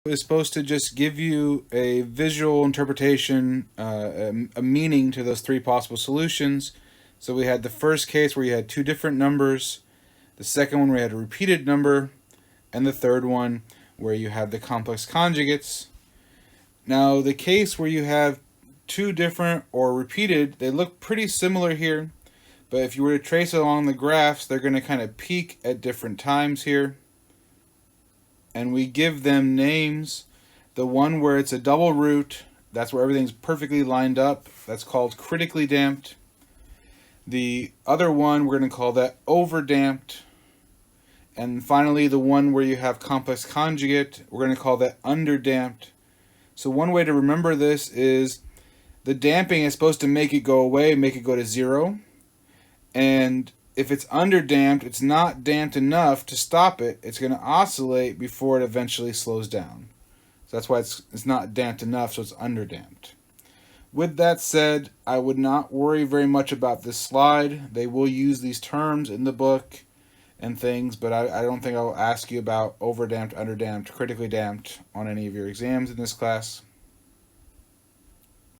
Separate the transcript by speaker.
Speaker 1: is supposed to just give you a visual interpretation, a meaning to those three possible solutions. So we had the first case where you had two different numbers, the second one where you had a repeated number, and the third one where you have the complex conjugates. Now, the case where you have two different or repeated, they look pretty similar here, but if you were to trace along the graphs, they're going to kind of peak at different times here. And we give them names. The one where it's a double root, that's where everything's perfectly lined up. That's called critically damped. The other one, we're going to call that overdamped. And finally, the one where you have complex conjugate, we're going to call that underdamped. So one way to remember this is the damping is supposed to make it go away, make it go to zero. And if it's underdamped, it's not damped enough to stop it. It's going to oscillate before it eventually slows down. So that's why it's not damped enough, so it's underdamped. With that said, I would not worry very much about this slide. They will use these terms in the book and things, but I don't think I'll ask you about overdamped, underdamped, critically damped on any of your exams in this class.